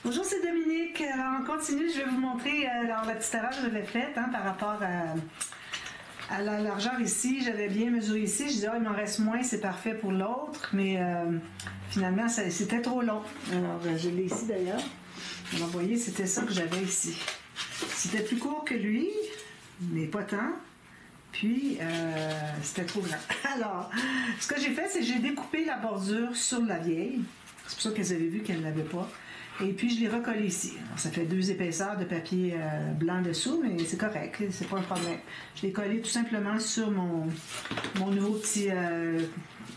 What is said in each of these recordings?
Bonjour, c'est Dominique. Alors, on continue. Je vais vous montrer la petite erreur que j'avais faite par rapport à la largeur ici. J'avais bien mesuré ici. Je disais, il m'en reste moins, c'est parfait pour l'autre. Mais finalement, c'était trop long. Alors, je l'ai ici d'ailleurs. Alors, vous voyez, c'était ça que j'avais ici. C'était plus court que lui, mais pas tant. Puis, c'était trop grand. Alors, ce que j'ai fait, c'est que j'ai découpé la bordure sur la vieille. C'est pour ça que vous avez vu qu'elle ne l'avait pas. Et puis, je l'ai recollé ici. Alors, ça fait 2 épaisseurs de papier blanc dessous, mais c'est correct, c'est pas un problème. Je l'ai collé tout simplement sur mon nouveau petit...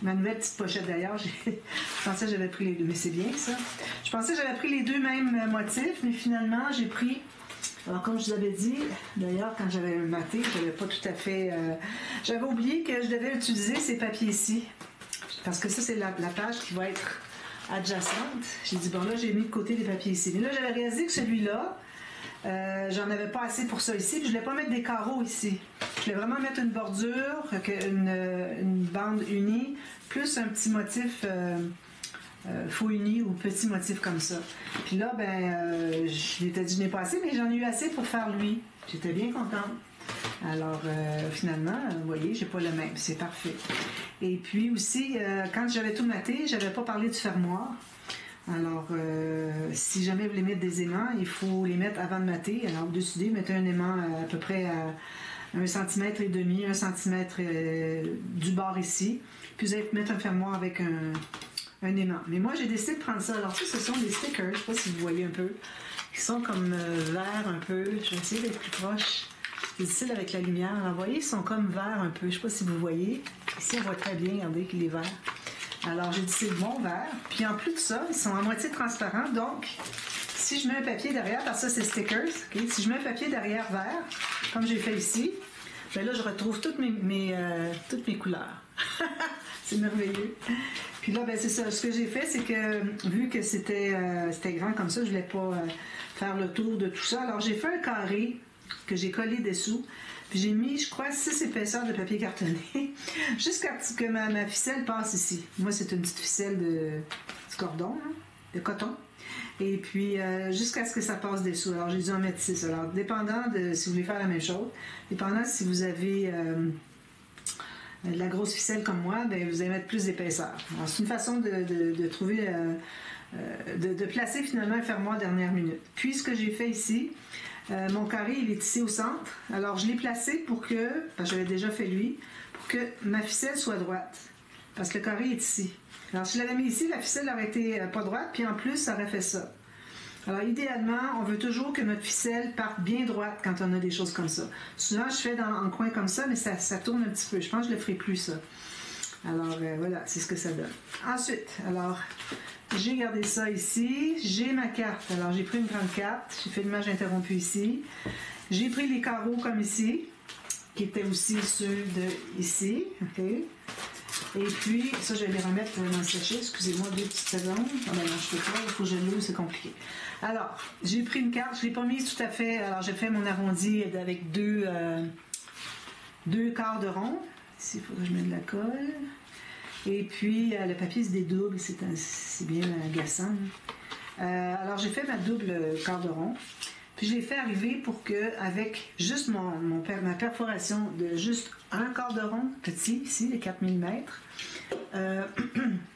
ma nouvelle petite pochette d'ailleurs. Je pensais que j'avais pris les deux, mais c'est bien ça. Je pensais que j'avais pris les deux mêmes motifs, mais finalement, j'ai pris... Alors, comme je vous avais dit, d'ailleurs, quand j'avais maté, je n'avais pas tout à fait... j'avais oublié que je devais utiliser ces papiers-ci. Parce que ça, c'est la page qui va être adjacente. J'ai dit, bon, là, j'ai mis de côté les papiers ici. Mais là, j'avais réalisé que celui-là, j'en avais pas assez pour ça ici. Puis je voulais pas mettre des carreaux ici. Je voulais vraiment mettre une bordure, une bande unie, plus un petit motif... faux uni ou petit motif comme ça. Puis là, je m'étais dit, je n'ai pas assez, mais j'en ai eu assez pour faire lui. J'étais bien contente. Alors, finalement, vous voyez, j'ai pas le même. C'est parfait. Et puis aussi, quand j'avais tout maté, j'avais pas parlé du fermoir. Alors, si jamais vous voulez mettre des aimants, il faut les mettre avant de mater. Alors, vous décidez, mettez un aimant à peu près à 1,5 cm, 1 cm du bord ici. Puis vous allez mettre un fermoir avec un aimant. Mais moi, j'ai décidé de prendre ça. Alors, ça, ce sont des stickers. Je ne sais pas si vous voyez un peu. Ils sont comme verts un peu. Je vais essayer d'être plus proche. C'est difficile avec la lumière. Alors, vous voyez, ils sont comme verts un peu. Je ne sais pas si vous voyez. Ici, on voit très bien. Regardez qu'il est vert. Alors, j'ai dit c'est bon vert. Puis, en plus de ça, ils sont à moitié transparents. Donc, si je mets un papier derrière, parce que ça, c'est stickers. Okay? Si je mets un papier derrière vert, comme j'ai fait ici, bien là, je retrouve toutes mes couleurs. C'est merveilleux. Puis là, c'est ça. Ce que j'ai fait, c'est que vu que c'était grand comme ça, je voulais pas faire le tour de tout ça. Alors, j'ai fait un carré que j'ai collé dessous. Puis j'ai mis, je crois, 6 épaisseurs de papier cartonné jusqu'à ce que ma ficelle passe ici. Moi, c'est une petite ficelle de cordon, hein, de coton. Et puis, jusqu'à ce que ça passe dessous. Alors, j'ai dû en mettre 6. Alors, dépendant de si vous voulez faire la même chose, dépendant si vous avez... de la grosse ficelle comme moi, vous allez mettre plus d'épaisseur. C'est une façon de trouver, de placer finalement un fermoir dernière minute. Puis ce que j'ai fait ici, mon carré il est ici au centre. Alors je l'ai placé pour que, parce que j'avais déjà fait lui, pour que ma ficelle soit droite. Parce que le carré est ici. Alors si je l'avais mis ici, la ficelle aurait été pas droite, puis en plus ça aurait fait ça. Alors, idéalement, on veut toujours que notre ficelle parte bien droite quand on a des choses comme ça. Souvent, je fais en coin comme ça, mais ça tourne un petit peu. Je pense que je ne le ferai plus, ça. Alors, voilà, c'est ce que ça donne. Ensuite, alors, j'ai gardé ça ici. J'ai ma carte. Alors, j'ai pris une grande carte. J'ai fait l'image interrompue ici. J'ai pris les carreaux comme ici, qui étaient aussi ceux de ici. OK? Et puis, ça, je vais les remettre dans le sachet. Excusez-moi 2 petites secondes. Ah ben non, je peux pas. Il faut que je l'ouvre, c'est compliqué. Alors, j'ai pris une carte. Je ne l'ai pas mise tout à fait. Alors, j'ai fait mon arrondi avec deux quarts de rond. Ici, il faut que je mette de la colle. Et puis, le papier se dédouble. C'est bien agaçant. Alors, j'ai fait ma double quart de rond. Puis je l'ai fait arriver pour que, avec juste ma perforation de juste un quart de rond, petit, ici, les 4 mm,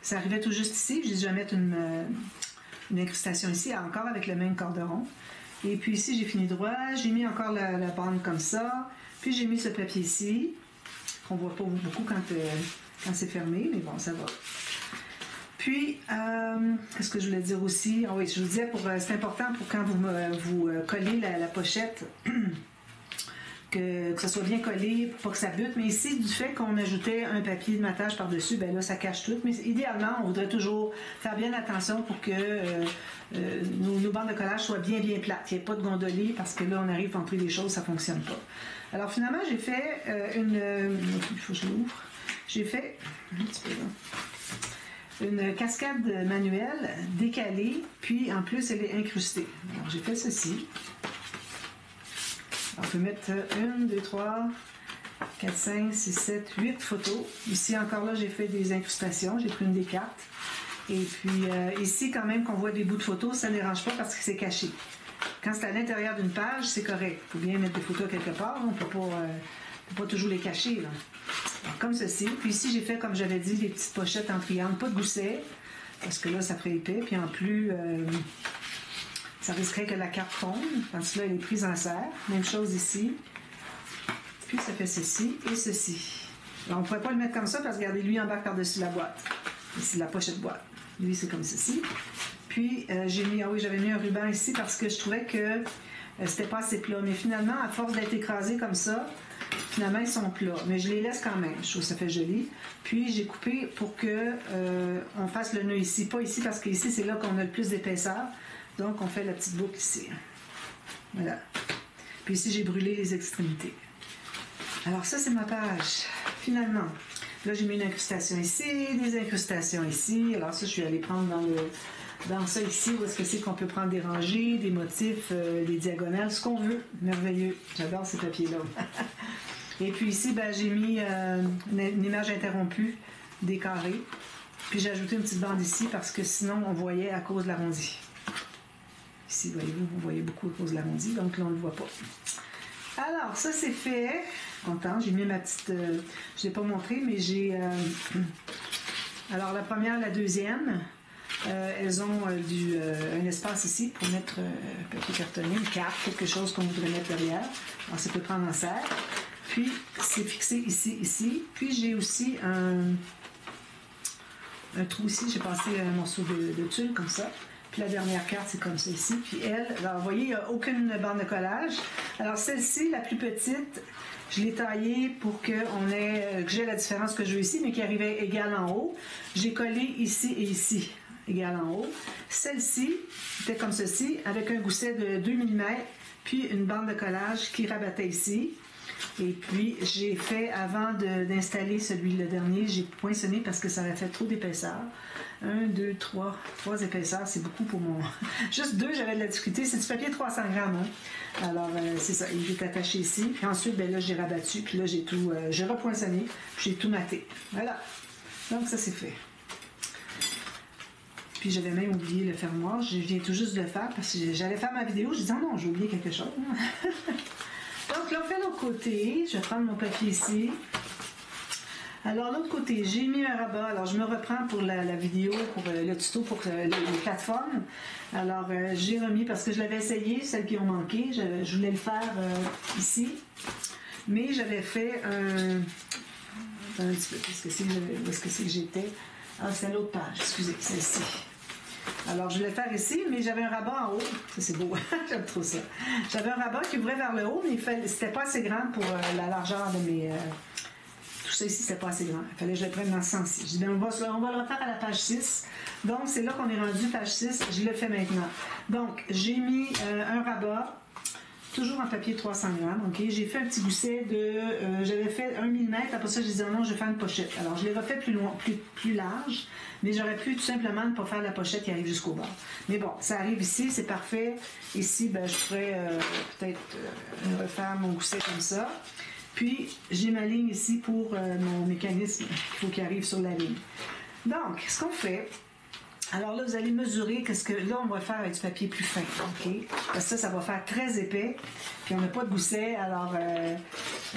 ça arrivait tout juste ici. J'ai dit, je vais mettre une incrustation ici, encore avec le même quart de rond. Et puis ici, j'ai fini droit. J'ai mis encore la bande comme ça. Puis j'ai mis ce papier ici, qu'on voit pas beaucoup quand c'est fermé, mais bon, ça va. Puis, qu'est-ce que je voulais dire aussi? Ah oui, je vous disais, c'est important pour quand vous collez la pochette, que ça soit bien collé, pour pas que ça bute. Mais ici, du fait qu'on ajoutait un papier de matage par-dessus, ben là, ça cache tout. Mais idéalement, on voudrait toujours faire bien attention pour que nos bandes de collage soient bien plates. Il n'y ait pas de gondolier, parce que là, on arrive à entrer des choses, ça ne fonctionne pas. Alors, finalement, j'ai fait il faut que je l'ouvre. J'ai fait... Un petit peu là. Une cascade manuelle décalée, puis en plus elle est incrustée. Alors j'ai fait ceci. Alors, on peut mettre 1, 2, 3, 4, 5, 6, 7, 8 photos. Ici encore là j'ai fait des incrustations, j'ai pris une des cartes. Et puis ici, quand même, qu'on voit des bouts de photos, ça ne dérange pas parce que c'est caché. Quand c'est à l'intérieur d'une page, c'est correct. Il faut bien mettre des photos quelque part. On ne peut pas toujours les cacher. Là. Alors, comme ceci. Puis ici, j'ai fait, comme j'avais dit, des petites pochettes en triangle. Pas de gousset, parce que là, ça ferait épais. Puis en plus, ça risquerait que la carte tombe. Tandis que là, elle est prise en serre. Même chose ici. Puis ça fait ceci et ceci. Alors, on ne pourrait pas le mettre comme ça parce que regardez, lui embarque par-dessus la boîte. Ici, la pochette boîte. Lui, c'est comme ceci. Puis, j'avais mis un ruban ici parce que je trouvais que c'était pas assez plat. Mais finalement, à force d'être écrasé comme ça, finalement, ils sont plats. Mais je les laisse quand même. Je trouve que ça fait joli. Puis, j'ai coupé pour que on fasse le nœud ici. Pas ici parce qu'ici, c'est là qu'on a le plus d'épaisseur. Donc, on fait la petite boucle ici. Voilà. Puis ici, j'ai brûlé les extrémités. Alors, ça, c'est ma page. Finalement, là, j'ai mis une incrustation ici, des incrustations ici. Alors, ça, je suis allée prendre dans ça ici, où est-ce que c'est qu'on peut prendre des rangées, des motifs, des diagonales, ce qu'on veut. Merveilleux. J'adore ces papiers-là. Et puis ici, ben, j'ai mis une image interrompue des carrés. Puis j'ai ajouté une petite bande ici parce que sinon, on voyait à cause de l'arrondi. Ici, voyez-vous, vous voyez beaucoup à cause de l'arrondi, donc là, on ne le voit pas. Alors, ça, c'est fait. Content. J'ai mis ma petite... je ne l'ai pas montré, mais j'ai... alors, la première, la deuxième... elles ont un espace ici pour mettre papier cartonné, une carte, quelque chose qu'on voudrait mettre derrière. Alors, ça peut prendre en serre. Puis, c'est fixé ici, ici. Puis, j'ai aussi un trou ici. J'ai passé un morceau de tulle comme ça. Puis, la dernière carte, c'est comme ça ici. Puis, elle, alors, vous voyez, il n'y a aucune bande de collage. Alors, celle-ci, la plus petite, je l'ai taillée pour que j'ai la différence que je veux ici, mais qui arrivait égale en haut. J'ai collé ici et ici. Égale en haut. Celle-ci était comme ceci, avec un gousset de 2 mm, puis une bande de collage qui rabattait ici. Et puis, j'ai fait, avant d'installer le dernier, j'ai poinçonné parce que ça aurait fait trop d'épaisseur. 1, 2, 3 épaisseurs, c'est beaucoup pour moi. Juste 2, j'avais de la difficulté. C'est du papier 300 grammes. Hein? Alors, c'est ça, il est attaché ici. Puis ensuite, ben là, j'ai rabattu, puis là, j'ai repoinçonné, puis j'ai tout maté. Voilà. Donc, ça, c'est fait. Puis j'avais même oublié le fermoir. Je viens tout juste de le faire parce que j'allais faire ma vidéo. Je dis, non, j'ai oublié quelque chose. Donc là, on fait l'autre côté. Je vais prendre mon papier ici. Alors, l'autre côté, j'ai mis un rabat. Alors, je me reprends pour la vidéo, pour le tuto, pour les plateformes. Alors, j'ai remis parce que je l'avais essayé, celles qui ont manqué. Je voulais le faire ici. Mais j'avais fait un petit peu. Où est-ce que c'est que j'étais? Ah, c'est l'autre page. Excusez, celle-ci. Alors, je voulais faire ici, mais j'avais un rabat en haut. Ça, c'est beau. J'aime trop ça. J'avais un rabat qui ouvrait vers le haut, mais c'était pas assez grand pour la largeur de mes... tout ça ici, c'était pas assez grand. Il fallait que je le prenne dans ce sens-ci. Je dis, on va le refaire à la page 6. Donc, c'est là qu'on est rendu, page 6. Je le fais maintenant. Donc, j'ai mis un rabat, toujours en papier 300 grammes. OK? J'ai fait un petit gousset de... j'avais fait 1 mm. Après ça, j'ai dit, non, je vais faire une pochette. Alors, je l'ai refait plus large. Mais j'aurais pu tout simplement ne pas faire la pochette qui arrive jusqu'au bord. Mais bon, ça arrive ici, c'est parfait. Ici, ben, je pourrais peut-être refaire mon gousset comme ça. Puis, j'ai ma ligne ici pour mon mécanisme. Il faut qu'il arrive sur la ligne. Donc, ce qu'on fait... Alors là, vous allez mesurer qu'est-ce que... Là, on va faire avec du papier plus fin, OK? Parce que ça va faire très épais. Puis, on n'a pas de gousset. Alors,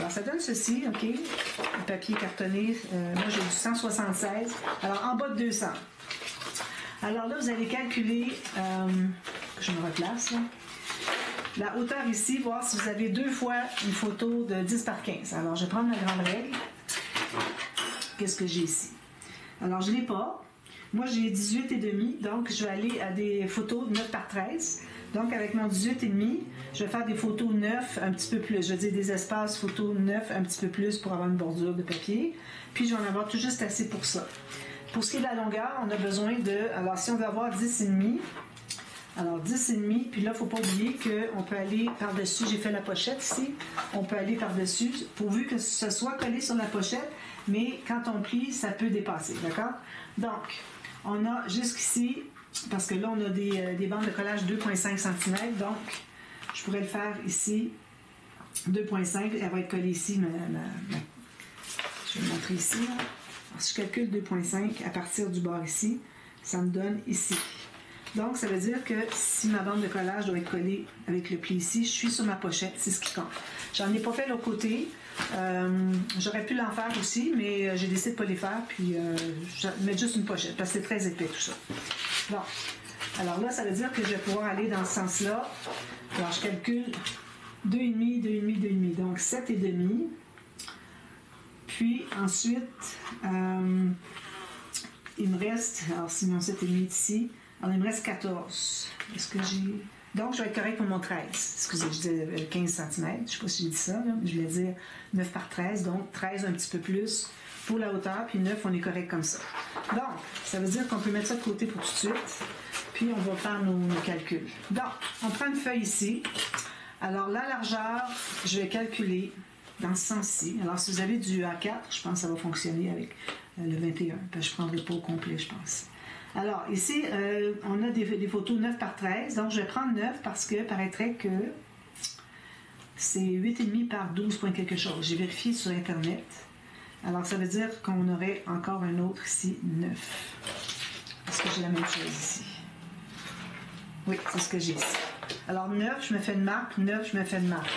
ça donne ceci, OK? Le papier cartonné. Moi, j'ai du 176. Alors, en bas de 200. Alors là, vous allez calculer... je me replace, là. La hauteur ici, voir si vous avez 2 fois une photo de 10 par 15. Alors, je vais prendre ma grande règle. Qu'est-ce que j'ai ici? Alors, je ne l'ai pas. Moi, j'ai 18,5, donc je vais aller à des photos 9 par 13. Donc, avec mon 18,5, je vais faire des photos 9 un petit peu plus. Je vais dire des espaces photos 9 un petit peu plus pour avoir une bordure de papier. Puis, je vais en avoir tout juste assez pour ça. Pour ce qui est de la longueur, on a besoin de... Alors, si on veut avoir 10,5, alors 10,5, puis là, il ne faut pas oublier qu'on peut aller par-dessus. J'ai fait la pochette ici. On peut aller par-dessus, pourvu que ce soit collé sur la pochette, mais quand on plie, ça peut dépasser, d'accord? Donc... On a jusqu'ici, parce que là, on a des bandes de collage 2,5 cm, donc je pourrais le faire ici, 2,5, elle va être collée ici, je vais le montrer ici. Là. Alors, si je calcule 2,5 à partir du bord ici, ça me donne ici. Donc, ça veut dire que si ma bande de collage doit être collée avec le pli ici, je suis sur ma pochette, c'est ce qui compte. J'en ai pas fait l'autre côté. J'aurais pu l'en faire aussi, mais j'ai décidé de ne pas les faire, puis je vais mettre juste une pochette, parce que c'est très épais tout ça. Bon. Alors là, ça veut dire que je vais pouvoir aller dans ce sens-là. Alors, je calcule 2,5, 2,5, 2,5. Donc, 7,5. Puis, ensuite, il me reste, alors si mon 7,5 ici, alors il me reste 14. Est-ce que j'ai... Donc, je vais être correct pour mon 13. Excusez, je disais 15 cm. Je ne sais pas si j'ai dit ça, là, mais je voulais dire 9 par 13. Donc, 13 un petit peu plus pour la hauteur, puis 9, on est correct comme ça. Donc, ça veut dire qu'on peut mettre ça de côté pour tout de suite, puis on va faire nos calculs. Donc, on prend une feuille ici. Alors, la largeur, je vais calculer dans ce sens-ci. Alors, si vous avez du A4, je pense que ça va fonctionner avec le 21. Parce que je ne prendrai pas au complet, je pense. Alors, ici, on a des photos 9 par 13. Donc, je vais prendre 9 parce que paraîtrait que c'est 8,5 par 12 point quelque chose. J'ai vérifié sur Internet. Alors, ça veut dire qu'on aurait encore un autre ici, 9. Est-ce que j'ai la même chose ici? Oui, c'est ce que j'ai ici. Alors, 9, je me fais une marque. 9, je me fais une marque.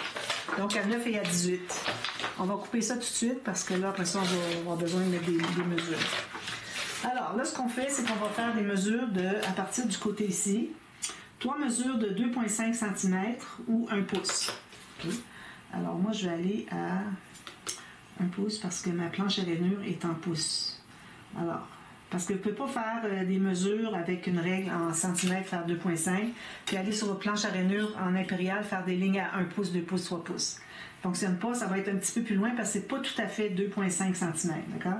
Donc, à 9 et à 18. On va couper ça tout de suite parce que là, après ça, on va avoir besoin de mettre des mesures. Alors, là, ce qu'on fait, c'est qu'on va faire des mesures à partir du côté ici. 3 mesures de 2,5 cm ou 1 pouce. Okay. Alors, moi, je vais aller à 1 pouce parce que ma planche à rainure est en pouces. Alors, parce que je ne peux pas faire des mesures avec une règle en centimètres, faire 2,5, puis aller sur votre planche à rainure en impérial, faire des lignes à 1 pouce, 2 pouces, 3 pouces. Ça ne fonctionne pas, ça va être un petit peu plus loin parce que ce n'est pas tout à fait 2,5 cm, d'accord?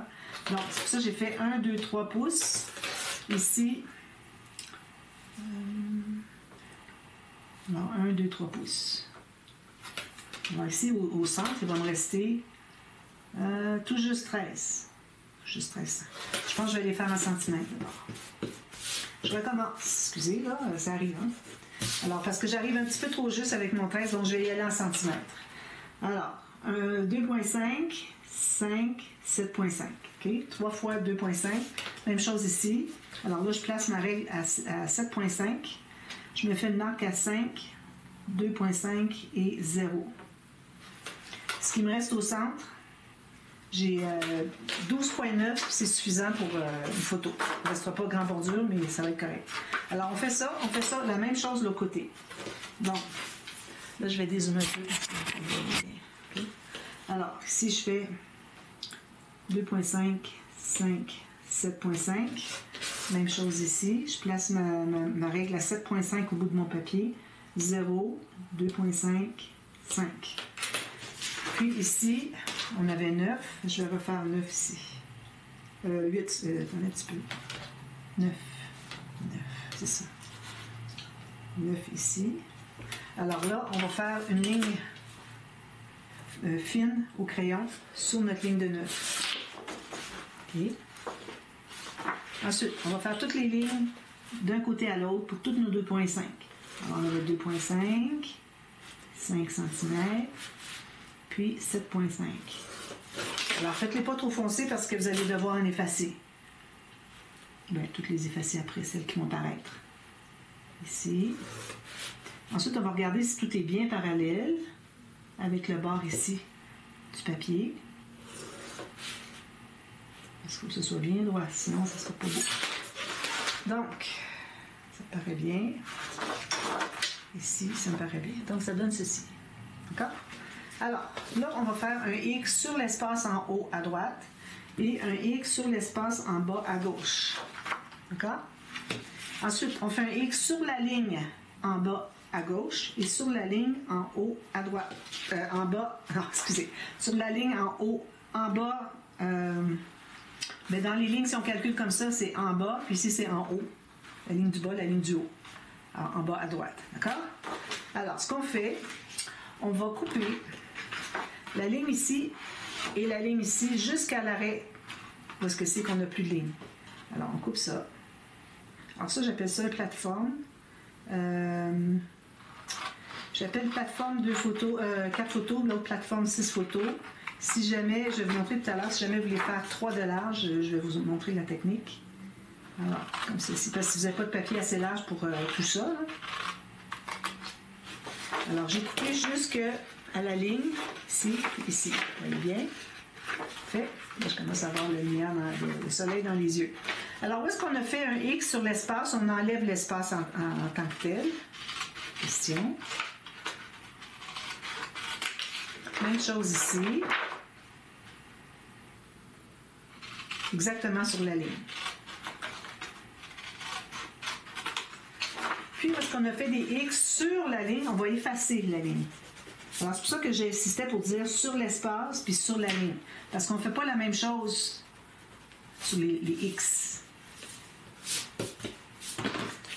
Donc, c'est pour ça que j'ai fait 1, 2, 3 pouces. Ici, non, 1, 2, 3 pouces. Alors ici, au centre, il va me rester tout juste 13. Juste 13. Je pense que je vais les faire en centimètres d'abord. Je recommence. Excusez, là, ça arrive. Hein? Alors, parce que j'arrive un petit peu trop juste avec mon 13, donc je vais y aller en centimètres. Alors, 2,5, 5, 7,5. Okay? 3 fois 2,5. Même chose ici. Alors là, je place ma règle à 7,5. Je me fais une marque à 5, 2,5 et 0. Ce qui me reste au centre, j'ai 12,9, c'est suffisant pour une photo. Il ne restera pas grand bordure, mais ça va être correct. Alors, on fait ça, la même chose de l'autre côté. Donc, là, je vais dézoomer un peu. Okay. Alors, ici, je fais 2,5, 5, 7,5. Même chose ici. Je place ma règle à 7,5 au bout de mon papier. 0, 2,5, 5. Puis ici, on avait 9. Je vais refaire 9 ici. 8, attendez un petit peu. 9, c'est ça. 9 ici. Alors là, on va faire une ligne fine au crayon sur notre ligne de 9. OK. Ensuite, on va faire toutes les lignes d'un côté à l'autre pour toutes nos 2,5. Alors, on avait 2,5, 5 cm, puis 7,5. Alors, faites-les pas trop foncés parce que vous allez devoir en effacer. Bien, toutes les effacer après, celles qui vont apparaître. Ici. Ensuite, on va regarder si tout est bien parallèle avec le bord ici du papier. Il faut que ce soit bien droit, sinon ça ne sera pas beau. Donc, ça me paraît bien. Ici, ça me paraît bien. Donc, ça donne ceci. D'accord? Alors, là, on va faire un X sur l'espace en haut à droite et un X sur l'espace en bas à gauche. D'accord? Ensuite, on fait un X sur la ligne en bas à gauche et sur la ligne en haut à droite. En bas, non, excusez. Sur la ligne en haut, en bas, mais dans les lignes, si on calcule comme ça, c'est en bas, puis ici, c'est en haut. La ligne du bas, la ligne du haut. Alors, en bas à droite. D'accord? Alors, ce qu'on fait, on va couper la ligne ici et la ligne ici jusqu'à l'arrêt parce que c'est qu'on n'a plus de ligne. Alors, on coupe ça. Alors ça, j'appelle ça une plateforme. J'appelle plateforme 4 photos, l'autre plateforme 6 photos. Si jamais, je vais vous montrer tout à l'heure, si jamais vous voulez faire 3 de large, je vais vous montrer la technique. Alors, comme ceci, parce que vous n'avez pas de papier assez large pour tout ça. Là. Alors, j'ai coupé jusqu'à la ligne, ici, puis ici. Vous voyez bien? Fait. Là, je commence à avoir le lumière, le soleil dans les yeux. Alors, où est-ce qu'on a fait un X sur l'espace? On enlève l'espace en tant que tel. Question. Même chose ici. Exactement sur la ligne. Puis, parce qu'on a fait des X sur la ligne, on va effacer la ligne. Alors, c'est pour ça que j'insistais pour dire sur l'espace puis sur la ligne. Parce qu'on ne fait pas la même chose sur les X.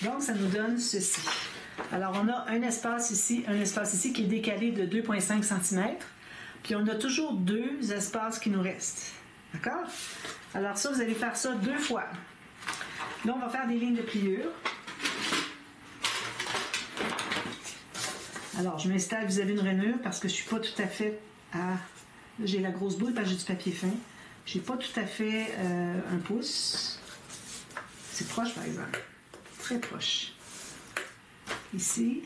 Donc, ça nous donne ceci. Alors, on a un espace ici qui est décalé de 2,5 cm. Puis, on a toujours deux espaces qui nous restent. D'accord? Alors, ça, vous allez faire ça 2 fois. Là, on va faire des lignes de pliure. Alors, je m'installe vis-à-vis une rainure parce que je ne suis pas tout à fait à... J'ai la grosse boule parce que j'ai du papier fin. Je n'ai pas tout à fait 1 pouce. C'est proche, par exemple. Très proche. Ici,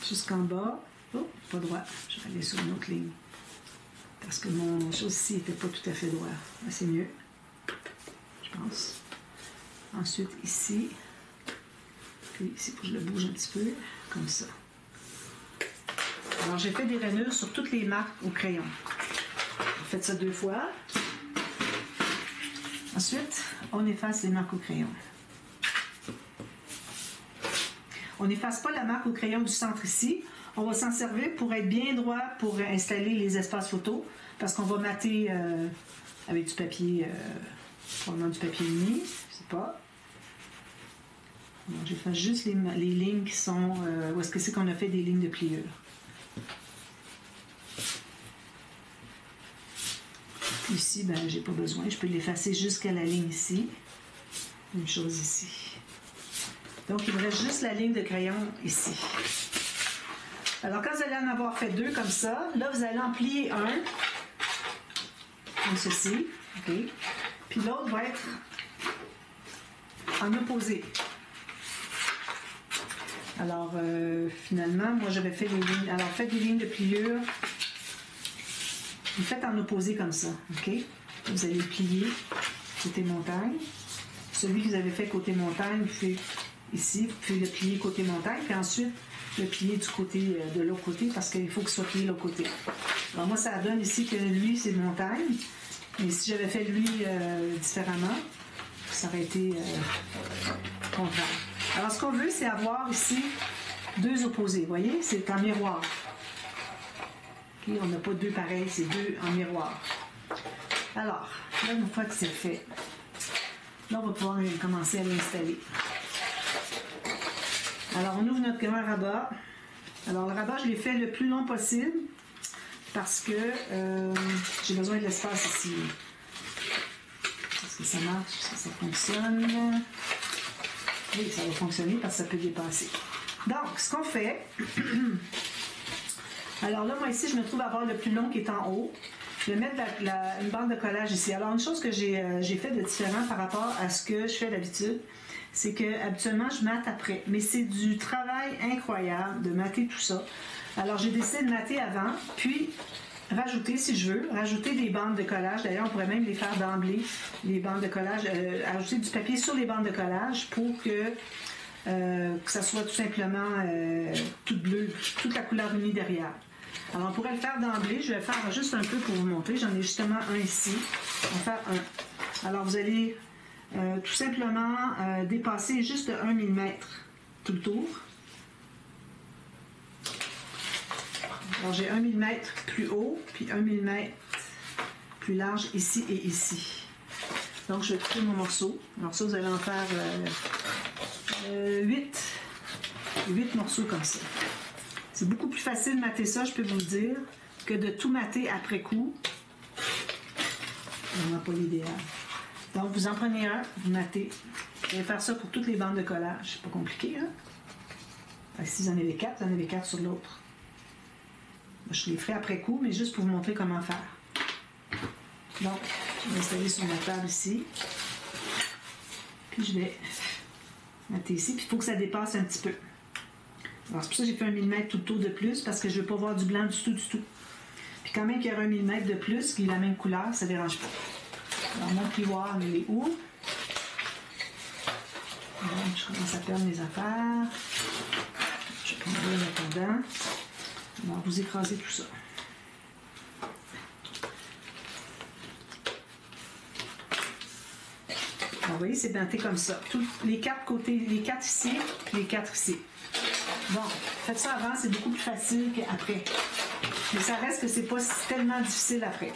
jusqu'en bas. Oh, pas droit. Je vais aller sur une autre ligne. Parce que mon chose ici n'était pas tout à fait droit. Là, c'est mieux. Je pense. Ensuite, ici. Puis ici, il faut que je le bouge un petit peu. Comme ça. Alors, j'ai fait des rainures sur toutes les marques au crayon. Faites ça 2 fois. Ensuite, on efface les marques au crayon. On n'efface pas la marque au crayon du centre ici. On va s'en servir pour être bien droit pour installer les espaces photos parce qu'on va mater avec du papier, probablement du papier uni, je sais pas. Alors, je fais juste les lignes qui sont... où est-ce que c'est qu'on a fait des lignes de pliure. Ici, ben, j'ai pas besoin. Je peux l'effacer jusqu'à la ligne ici. Même chose ici. Donc, il me reste juste la ligne de crayon ici. Alors, quand vous allez en avoir fait 2 comme ça, là, vous allez en plier un, comme ceci. OK? Puis l'autre va être en opposé. Alors, finalement, moi, j'avais fait des lignes. Alors, faites des lignes de pliure. Vous faites en opposé comme ça. OK? Vous allez plier côté montagne. Celui que vous avez fait côté montagne, vous faites ici, vous pouvez le plier côté montagne, puis ensuite le plier du côté de l'autre côté parce qu'il faut qu'il soit plié de l'autre côté. Alors moi, ça donne ici que lui, c'est montagne. Mais si j'avais fait lui différemment, ça aurait été contraire. Alors, ce qu'on veut, c'est avoir ici 2 opposés. Vous voyez? C'est en miroir. Okay? On n'a pas 2 pareils, c'est 2 en miroir. Alors, là, une fois que c'est fait, là, on va pouvoir commencer à l'installer. Alors, on ouvre notre grand rabat. Alors, le rabat, je l'ai fait le plus long possible parce que j'ai besoin de l'espace ici. Est-ce que ça marche? Est-ce que ça fonctionne? Oui, ça va fonctionner parce que ça peut dépasser. Donc, ce qu'on fait... Alors là, moi ici, je me trouve à avoir le plus long qui est en haut. Je vais mettre une bande de collage ici. Alors, une chose que j'ai fait de différent par rapport à ce que je fais d'habitude, c'est que habituellement, je mate après. Mais c'est du travail incroyable de mater tout ça. Alors, j'ai décidé de mater avant, puis rajouter, si je veux, rajouter des bandes de collage. D'ailleurs, on pourrait même les faire d'emblée, les bandes de collage, ajouter du papier sur les bandes de collage pour que ça soit tout simplement tout bleu, toute la couleur unie derrière. Alors, on pourrait le faire d'emblée. Je vais faire juste un peu pour vous montrer. J'en ai justement un ici. On va faire un. Alors, vous allez tout simplement dépasser juste de 1 mm tout le tour. Alors, j'ai 1 mm plus haut, puis 1 mm plus large ici et ici. Donc, je vais couper mon morceau. Alors, ça, vous allez en faire 8 morceaux comme ça. C'est beaucoup plus facile de mater ça, je peux vous le dire, que de tout mater après coup. Vraiment pas l'idéal. Donc, vous en prenez un, vous matez. Vous allez faire ça pour toutes les bandes de collage. C'est pas compliqué, hein? Alors, si vous en avez 4, vous en avez 4 sur l'autre. Je les ferai après coup, mais juste pour vous montrer comment faire. Donc, je vais installer sur ma table ici. Puis je vais mettre ici. Puis il faut que ça dépasse un petit peu. Alors c'est pour ça que j'ai fait 1 mm tout le tour de plus, parce que je ne veux pas voir du blanc du tout. Puis quand même qu'il y aura 1 mm de plus, qui est la même couleur, ça ne dérange pas. Alors mon plioir, il est où? Donc, je commence à perdre mes affaires. Je prends le là-dedans. Alors, vous écrasez tout ça. Alors, vous voyez, c'est denté comme ça. Les 4 côtés, les 4 ici, puis les 4 ici. Bon, faites ça avant, c'est beaucoup plus facile qu'après. Mais ça reste que c'est pas tellement difficile après.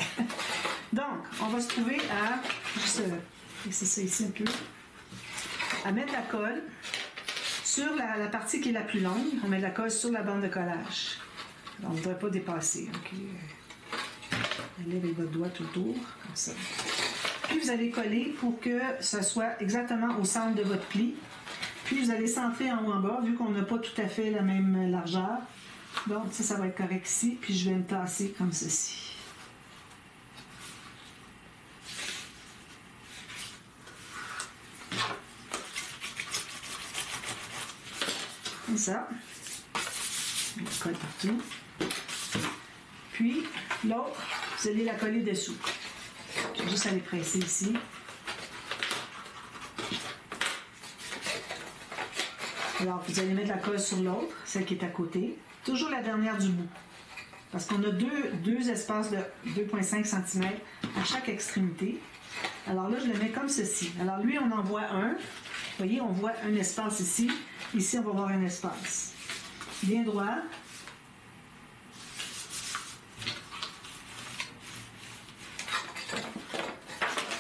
Donc, on va se trouver à juste laisser ça ici un peu. À mettre la colle sur la partie qui est la plus longue. On met la colle sur la bande de collage. Alors, on ne devrait pas dépasser. Okay. Allez avec votre doigt tout autour, comme ça. Puis vous allez coller pour que ça soit exactement au centre de votre pli. Puis vous allez centrer en haut en bas, vu qu'on n'a pas tout à fait la même largeur. Donc ça va être correct ici. Puis je vais me tasser comme ceci. Comme ça. On la colle partout. Puis l'autre, vous allez la coller dessous. Je vais juste aller presser ici. Alors, vous allez mettre la colle sur l'autre, celle qui est à côté. Toujours la dernière du bout. Parce qu'on a deux espaces de 2,5 cm à chaque extrémité. Alors là, je le mets comme ceci. Alors lui, on en voit un. Vous voyez, on voit un espace ici. Ici, on va voir un espace. Bien droit.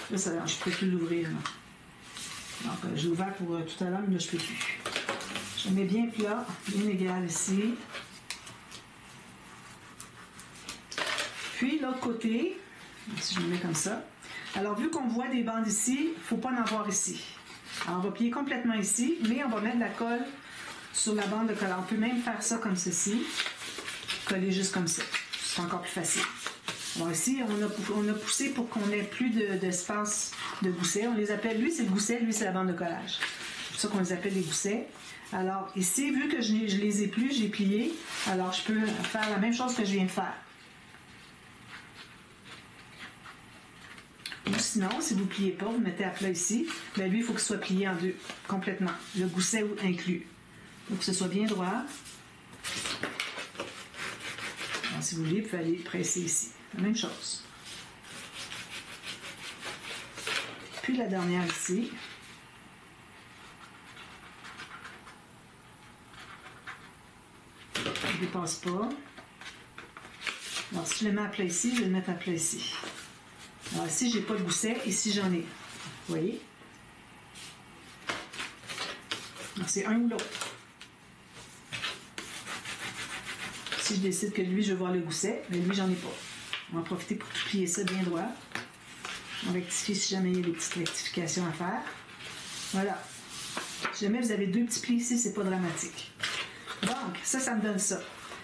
Là, je ne peux plus l'ouvrir. Donc, j'ai ouvert pour tout à l'heure, mais là, je ne peux plus. Je mets bien plat, bien égal ici. Puis, l'autre côté, si je le mets comme ça. Alors, vu qu'on voit des bandes ici, il ne faut pas en avoir ici. Alors, on va plier complètement ici, mais on va mettre la colle sur la bande de colle. On peut même faire ça comme ceci. Coller juste comme ça. C'est encore plus facile. Alors ici, on a poussé pour qu'on ait plus d'espace de goussets. On les appelle, lui c'est le gousset, lui c'est la bande de collage. C'est pour ça qu'on les appelle les goussets. Alors ici, vu que je les ai plus, j'ai plié, alors je peux faire la même chose que je viens de faire. Ou sinon, si vous ne pliez pas, vous mettez à plat ici, bien lui, il faut qu'il soit plié en deux, complètement. Le gousset inclus. Donc que ce soit bien droit. Alors, si vous voulez, vous pouvez aller presser ici. La même chose. Puis la dernière ici. Je ne dépasse pas. Alors si je le mets à plat ici, je vais le mettre à plat ici. Alors ici, je n'ai pas de gousset, ici j'en ai. Vous voyez? Alors c'est un ou l'autre. Si je décide que lui, je veux voir le gousset, mais lui, j'en ai pas. On va en profiter pour tout plier ça bien droit. On rectifie si jamais il y a des petites rectifications à faire. Voilà. Si jamais vous avez 2 petits plis ici, c'est pas dramatique. Donc, ça me donne ça.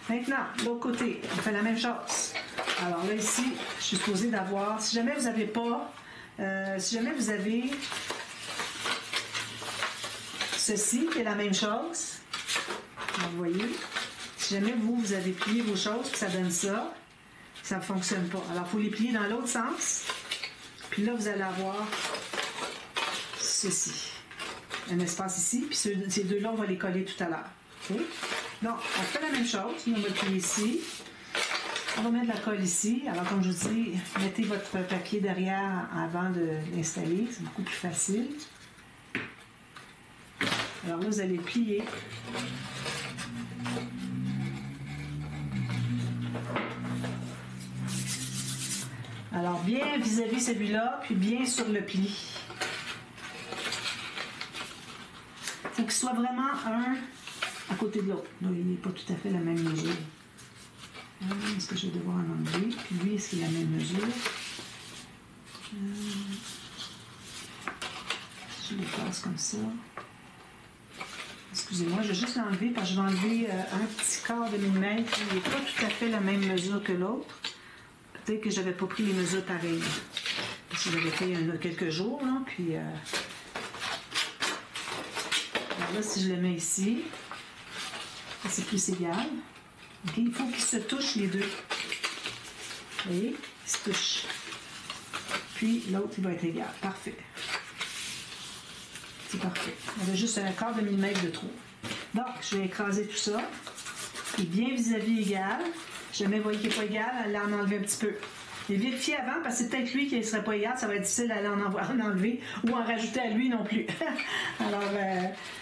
Maintenant, de l'autre côté, on fait la même chose. Alors là, ici, je suis supposée d'avoir... Si jamais vous n'avez pas... si jamais vous avez ceci, qui est la même chose, vous voyez, si jamais vous avez plié vos choses, puis ça donne ça, ça ne fonctionne pas. Alors, il faut les plier dans l'autre sens. Puis là, vous allez avoir ceci. Un espace ici. Puis ces deux-là, on va les coller tout à l'heure. Okay? Donc, on fait la même chose. On va le plier ici. On va mettre la colle ici. Alors, comme je vous dis, mettez votre papier derrière avant de l'installer. C'est beaucoup plus facile. Alors là, vous allez plier. Alors, bien vis-à-vis celui-là, puis bien sur le pli. Il faut qu'il soit vraiment un à côté de l'autre. Là, il n'est pas tout à fait la même mesure. Est-ce que je vais devoir en enlever? Puis lui, est-ce qu'il est la même mesure? Je les passe comme ça. Excusez-moi, je vais juste l'enlever parce que je vais enlever un petit quart de millimètre. Il n'est pas tout à fait la même mesure que l'autre. Peut-être que je n'avais pas pris les mesures pareilles. Parce que j'avais fait il y a quelques jours, là, puis Alors là, si je le mets ici, c'est plus égal. Okay? Il faut qu'ils se touchent les deux. Vous voyez? Ils se touchent. Puis l'autre, il va être égal. Parfait. C'est parfait. On a juste un quart de millimètre de trop. Donc, je vais écraser tout ça. Et bien vis-à-vis égal. Jamais vous voyez qu'il n'est pas égal, allez en enlever un petit peu. Et vérifiez avant, parce que c'est peut-être lui qui ne serait pas égal, ça va être difficile d'aller en enlever ou en rajouter à lui non plus. Alors,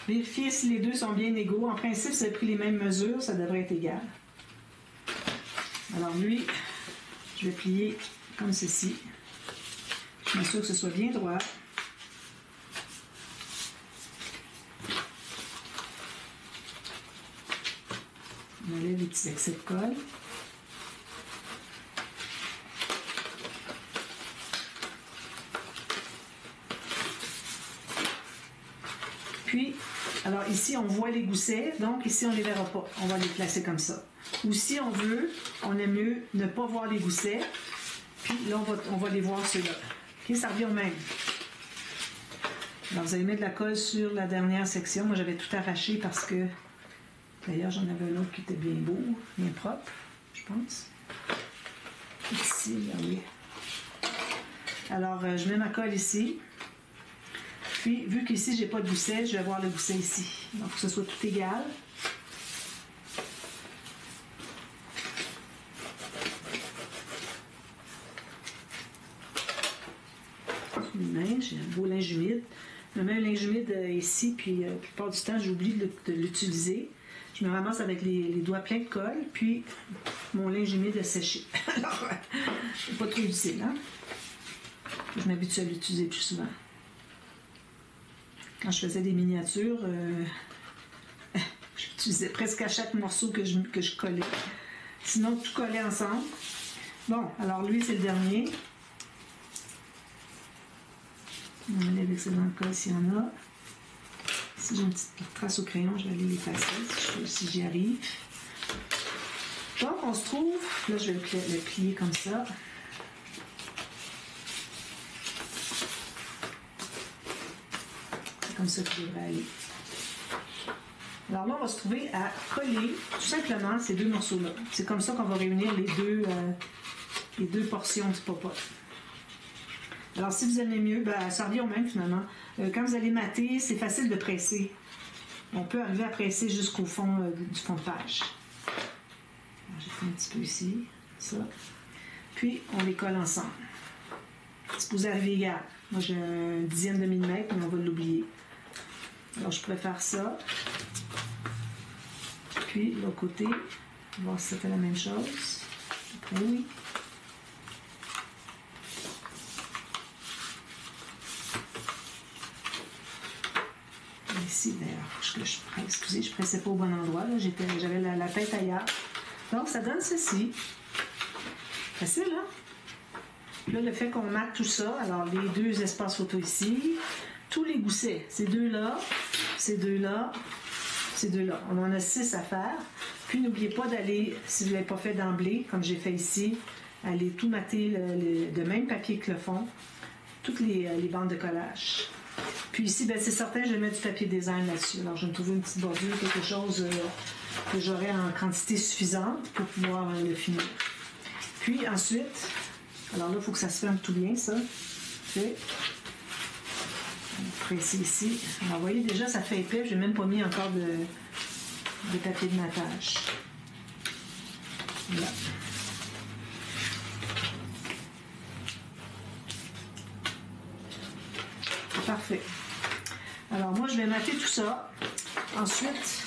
vérifiez si les deux sont bien égaux. En principe, si vous avez pris les mêmes mesures, ça devrait être égal. Alors lui, je vais plier comme ceci. Je m'assure que ce soit bien droit. On enlève les petits excès de colle. Puis, alors ici, on voit les goussets, donc ici, on ne les verra pas. On va les placer comme ça. Ou si on veut, on aime mieux ne pas voir les goussets. Puis là, on va les voir ceux-là. OK, ça revient au même. Alors, vous allez mettre de la colle sur la dernière section. Moi, j'avais tout arraché parce que, d'ailleurs, j'en avais un autre qui était bien beau, bien propre, je pense. Ici, là, oui. Alors, je mets ma colle ici. Puis, vu qu'ici, je n'ai pas de gousset, je vais avoir le gousset ici. Donc, que ce soit tout égal. J'ai un beau linge humide. Je mets un linge humide ici, puis la plupart du temps, j'oublie de l'utiliser. Je me ramasse avec les doigts pleins de colle, puis mon linge humide a séché. Alors, c'est pas trop utile, hein? Je m'habitue à l'utiliser plus souvent. Quand je faisais des miniatures, j'utilisais presque à chaque morceau que je collais. Sinon, tout collait ensemble. Bon, alors lui, c'est le dernier. On va aller avec ça dans le colle s'il y en a. Si j'ai une petite trace au crayon, je vais aller l'effacer si j'y arrive. Donc, on se trouve, là, je vais le plier comme ça. C'est comme ça qu'il devrait aller. Alors là, on va se trouver à coller tout simplement ces deux morceaux-là. C'est comme ça qu'on va réunir les deux portions du pop-up. Alors, si vous aimez mieux, ça revient au même finalement. Quand vous allez mater, c'est facile de presser. On peut arriver à presser jusqu'au fond du fond de page. J'ai fait un petit peu ici, ça. Puis, on les colle ensemble. C'est vous arriver égal. Moi, j'ai un dixième de millimètre, mais on va l'oublier. Alors, je pourrais faire ça. Puis, l'autre côté, voir si ça fait la même chose. Après, oui. Ici, d'ailleurs, excusez, je ne pressais pas au bon endroit. J'avais la tête ailleurs. Donc, ça donne ceci. Facile, hein? Là, le fait qu'on mate tout ça, alors les deux espaces photo ici, tous les goussets, ces deux-là, ces deux-là, ces deux-là. On en a 6 à faire. Puis, n'oubliez pas d'aller, si vous ne l'avez pas fait d'emblée, comme j'ai fait ici, aller tout mater de même papier que le fond, toutes les bandes de collage. Puis ici, c'est certain, je vais mettre du papier design là-dessus. Alors, je vais me trouver une petite bordure, quelque chose que j'aurai en quantité suffisante pour pouvoir le finir. Puis ensuite, alors là, il faut que ça se ferme tout bien, ça. Okay. On va presser ici. Alors, vous voyez, déjà, ça fait épais. Je n'ai même pas mis encore de papier de matage. Voilà. Parfait. Alors, moi, je vais mater tout ça. Ensuite,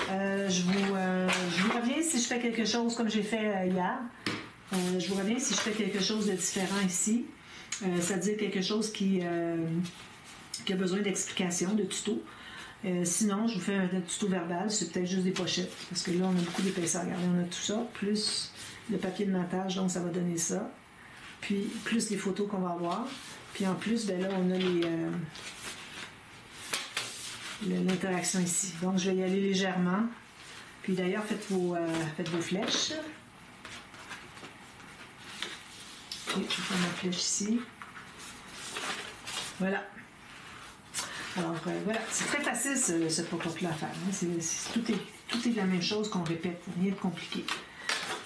je vous reviens si je fais quelque chose comme j'ai fait hier. Je vous reviens si je fais quelque chose de différent ici. C'est-à-dire quelque chose qui a besoin d'explication, de tuto. Sinon, je vous fais un tuto verbal. C'est peut-être juste des pochettes. Parce que là, on a beaucoup d'épaisseur. Regardez, on a tout ça, plus le papier de matage. Donc, ça va donner ça. Puis, plus les photos qu'on va avoir. Puis en plus, là, on a l'interaction ici. Donc, je vais y aller légèrement. Puis d'ailleurs, faites vos flèches. Et je vais faire ma flèche ici. Voilà. Alors voilà, c'est très facile ce pop-up-là à faire. Hein. Tout est la même chose qu'on répète, rien de compliqué.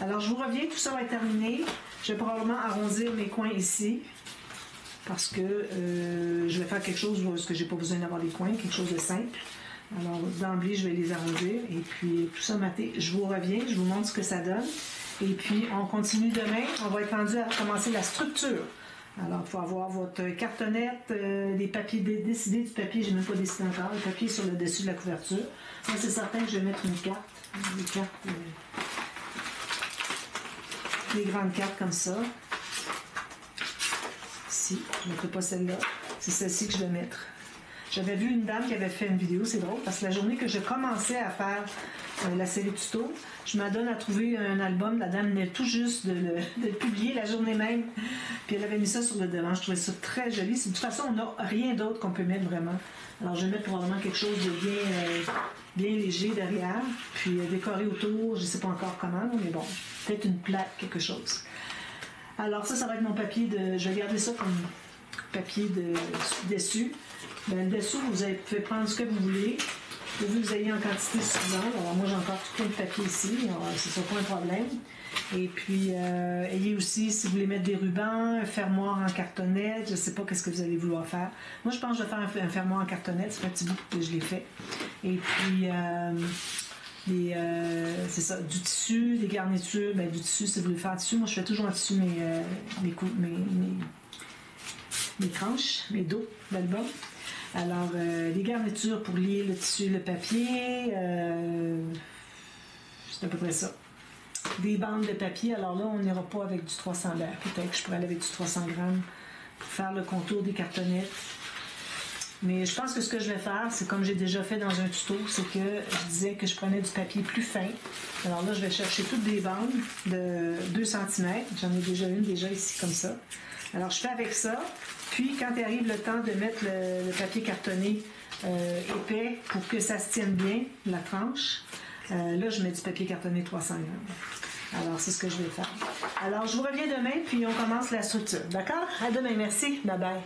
Alors je vous reviens, tout ça va être terminé. Je vais probablement arrondir mes coins ici. Parce que je vais faire quelque chose où je n'ai pas besoin d'avoir des coins, quelque chose de simple. Alors d'emblée, je vais les arrondir. Et puis tout ça maté, je vous reviens, je vous montre ce que ça donne. Et puis on continue demain, on va être rendu à commencer la structure. Alors il faut avoir votre cartonnette, des papiers, décider du papier, je n'ai même pas décidé encore, le papier sur le dessus de la couverture. Moi c'est certain que je vais mettre une carte, des cartes, des grandes cartes comme ça. Je ne mettrai pas celle-là. C'est celle-ci que je vais mettre. J'avais vu une dame qui avait fait une vidéo, c'est drôle, parce que la journée que je commençais à faire la série tuto, je m'adonne à trouver un album. La dame venait tout juste de le publier la journée même. Puis elle avait mis ça sur le devant. Je trouvais ça très joli. De toute façon, on n'a rien d'autre qu'on peut mettre vraiment. Alors je vais mettre probablement quelque chose de bien léger derrière. Puis décorer autour, je ne sais pas encore comment, mais bon, peut-être une plaque, quelque chose. Alors ça va être mon papier de... Je vais garder ça comme papier de dessus. Ben, le dessous, vous pouvez prendre ce que vous voulez. Pourvu que vous ayez en quantité suffisante. Alors moi, j'ai encore tout plein de papier ici. Ce ne sera pas un problème. Et puis, ayez aussi, si vous voulez mettre des rubans, un fermoir en cartonnette. Je ne sais pas qu'est-ce que vous allez vouloir faire. Moi, je pense que je vais faire un fermoir en cartonnette. Ça fait un petit bout que je l'ai fait. Et puis... c'est ça, du tissu, des garnitures, ben, du tissu, si vous voulez faire tissu, moi je fais toujours en tissu mes tranches, mes dos d'album. Alors, les garnitures pour lier le tissu, le papier, c'est à peu près ça. Des bandes de papier, alors là, on n'ira pas avec du 300 grammes. Peut-être que je pourrais aller avec du 300 grammes pour faire le contour des cartonnettes. Mais je pense que ce que je vais faire, c'est comme j'ai déjà fait dans un tuto, c'est que je disais que je prenais du papier plus fin. Alors là, je vais chercher toutes des bandes de 2 cm. J'en ai déjà une ici comme ça. Alors je fais avec ça. Puis quand arrive le temps de mettre le papier cartonné épais pour que ça se tienne bien, la tranche, là je mets du papier cartonné 300 grammes. Alors c'est ce que je vais faire. Alors je vous reviens demain, puis on commence la structure. D'accord? À demain, merci. Bye bye.